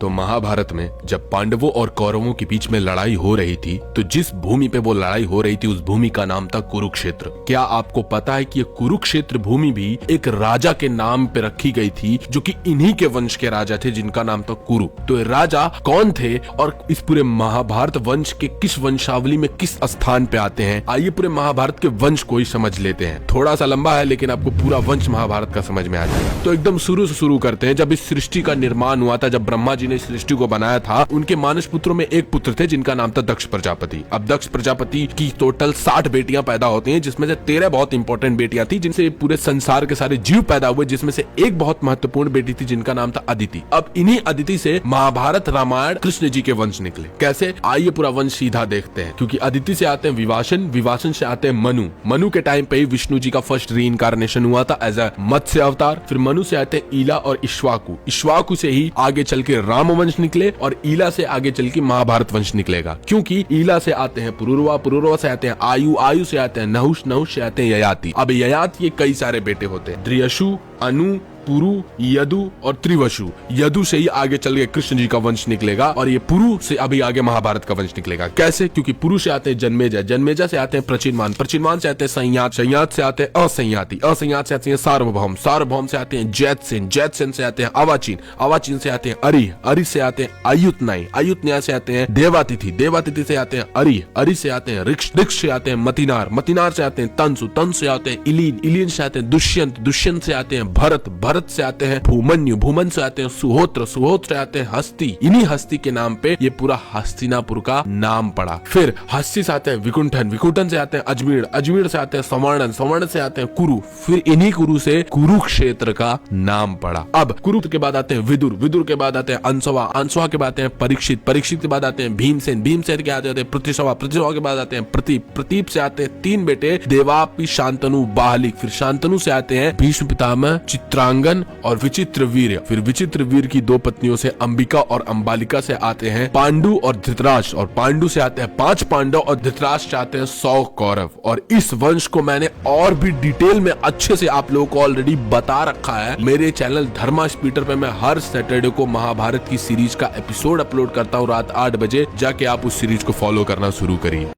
तो महाभारत में जब पांडवों और कौरवों के बीच में लड़ाई हो रही थी तो जिस भूमि पे वो लड़ाई हो रही थी उस भूमि का नाम था कुरुक्षेत्र। क्या आपको पता है कि ये कुरुक्षेत्र भूमि भी एक राजा के नाम पे रखी गई थी जो कि इन्हीं के वंश के राजा थे जिनका नाम था कुरु। तो ये राजा कौन थे और इस पूरे महाभारत वंश के किस वंशावली में किस स्थान पे आते हैं, आइए पूरे महाभारत के वंश को ही समझ लेते हैं। थोड़ा सा लंबा है लेकिन आपको पूरा वंश महाभारत का समझ में आ जाएगा। तो एकदम शुरू से शुरू करते हैं। जब इस सृष्टि का निर्माण हुआ था, जब ब्रह्मा जी ने इस सृष्टि को बनाया था, उनके मानस पुत्रों में एक पुत्र थे जिनका नाम था दक्ष प्रजापति। अब दक्ष प्रजापति की टोटल 60 बेटियां पैदा होती हैं, जिसमें से 13 बहुत इंपॉर्टेंट बेटियां थी जिनसे पूरे संसार के सारे जीव पैदा हुए, जिसमें से एक बहुत महत्वपूर्ण बेटी थी जिनका नाम था अदिति। अब इन्हीं अदिति से महाभारत रामायण कृष्ण जी के वंश निकले। कैसे, आइए पूरा वंश सीधा देखते हैं। क्योंकि अदिति से आते हैं विवासन, विवासन से आते हैं मनु। मनु के टाइम पे ही विष्णु जी का फर्स्ट रीइंकार्नेशन हुआ था एज अ मत्स्य अवतार। फिर मनु से आते हैं ईला और इक्ष्वाकु। इक्ष्वाकु से ही आगे चल के राम वंश निकले और ईला से आगे चल के महाभारत वंश निकलेगा। क्योंकि ईला से आते हैं पुरुरवा, पुरुरवा से आते हैं आयु, आयु से आते हैं नहुष, नहुष से आते हैं ययाति। अब ययाति ये कई सारे बेटे होते हैं, द्र्यशु, अनु, पुरु, यदु और त्रिवशु। यदु से ही आगे चल के कृष्ण जी का वंश निकलेगा और ये पुरु से अभी आगे महाभारत का वंश निकलेगा। कैसे, क्योंकि पुरु से आते हैं जन्मेजय, जन्मेजय से आते हैं प्रचिनमान, प्रचिनमान से आते हैं संयात, संयात से आते हैं असंयाति, असंयात से आते हैं सार्वभौम, सार्वभौम से आते हैं जैतसेन, जैतसेन से आते हैं अवाचीन, अवाचीन से आते हैं अरि, अरि से आते हैं अयुतनाई, अयुतन्याय से आते हैं देवातिथि, देवातिथि से आते हैं अरि, अरि से आते हैं ऋक्ष, ऋक्ष से आते हैं मतिनार, मतिनार से आते हैं तंसु, तंसु से आते हैं इलीन, इलीन से आते हैं दुष्यंत, दुष्यंत से आते हैं भरत, भरत से आते हैं भूमन्यु, भूमन से आते हैं सुहोत्र, सुहोत्र से आते हैं हस्ती। इन्हीं हस्ती के नाम पे ये पूरा हस्तिनापुर का नाम पड़ा। फिर हस्ती से आते हैं विकुंठन, विकुंठन से आते हैं अजमेर, अजमेर से आते हैं संवर्णन, संवर्ण से आते हैं कुरु। फिर इन्हीं कुरु से कुरुक्षेत्र का नाम पड़ा। अब कुरु के बाद आते हैं विदुर, विदुर के बाद आते हैं अंसवा, अंसवा के बाद आते हैं परीक्षित, परीक्षित के बाद आते हैं भीमसेन, भीमसेन के आते हैं प्रतिशवा, प्रतिशवा के बाद आते हैं प्रतीप, प्रतीप से आते हैं 3 बेटे देवापि, शांतनु, बाहलिक। फिर शांतनु से आते हैं भीष्म पितामह, चित्रांगन और विचित्र वीर। फिर विचित्र वीर की 2 पत्नियों से अंबिका और अंबालिका से आते हैं पांडु और धृतराष्ट्र, और पांडु से आते हैं 5 पांडव और धृतराष्ट्र से आते हैं 100 कौरव। और इस वंश को मैंने और भी डिटेल में अच्छे से आप लोगों को ऑलरेडी बता रखा है। मेरे चैनल धर्मा स्पीटर पे मैं हर सैटरडे को महाभारत की सीरीज का एपिसोड अपलोड करता हूँ रात 8 बजे। जाके आप उस सीरीज को फॉलो करना शुरू करिए।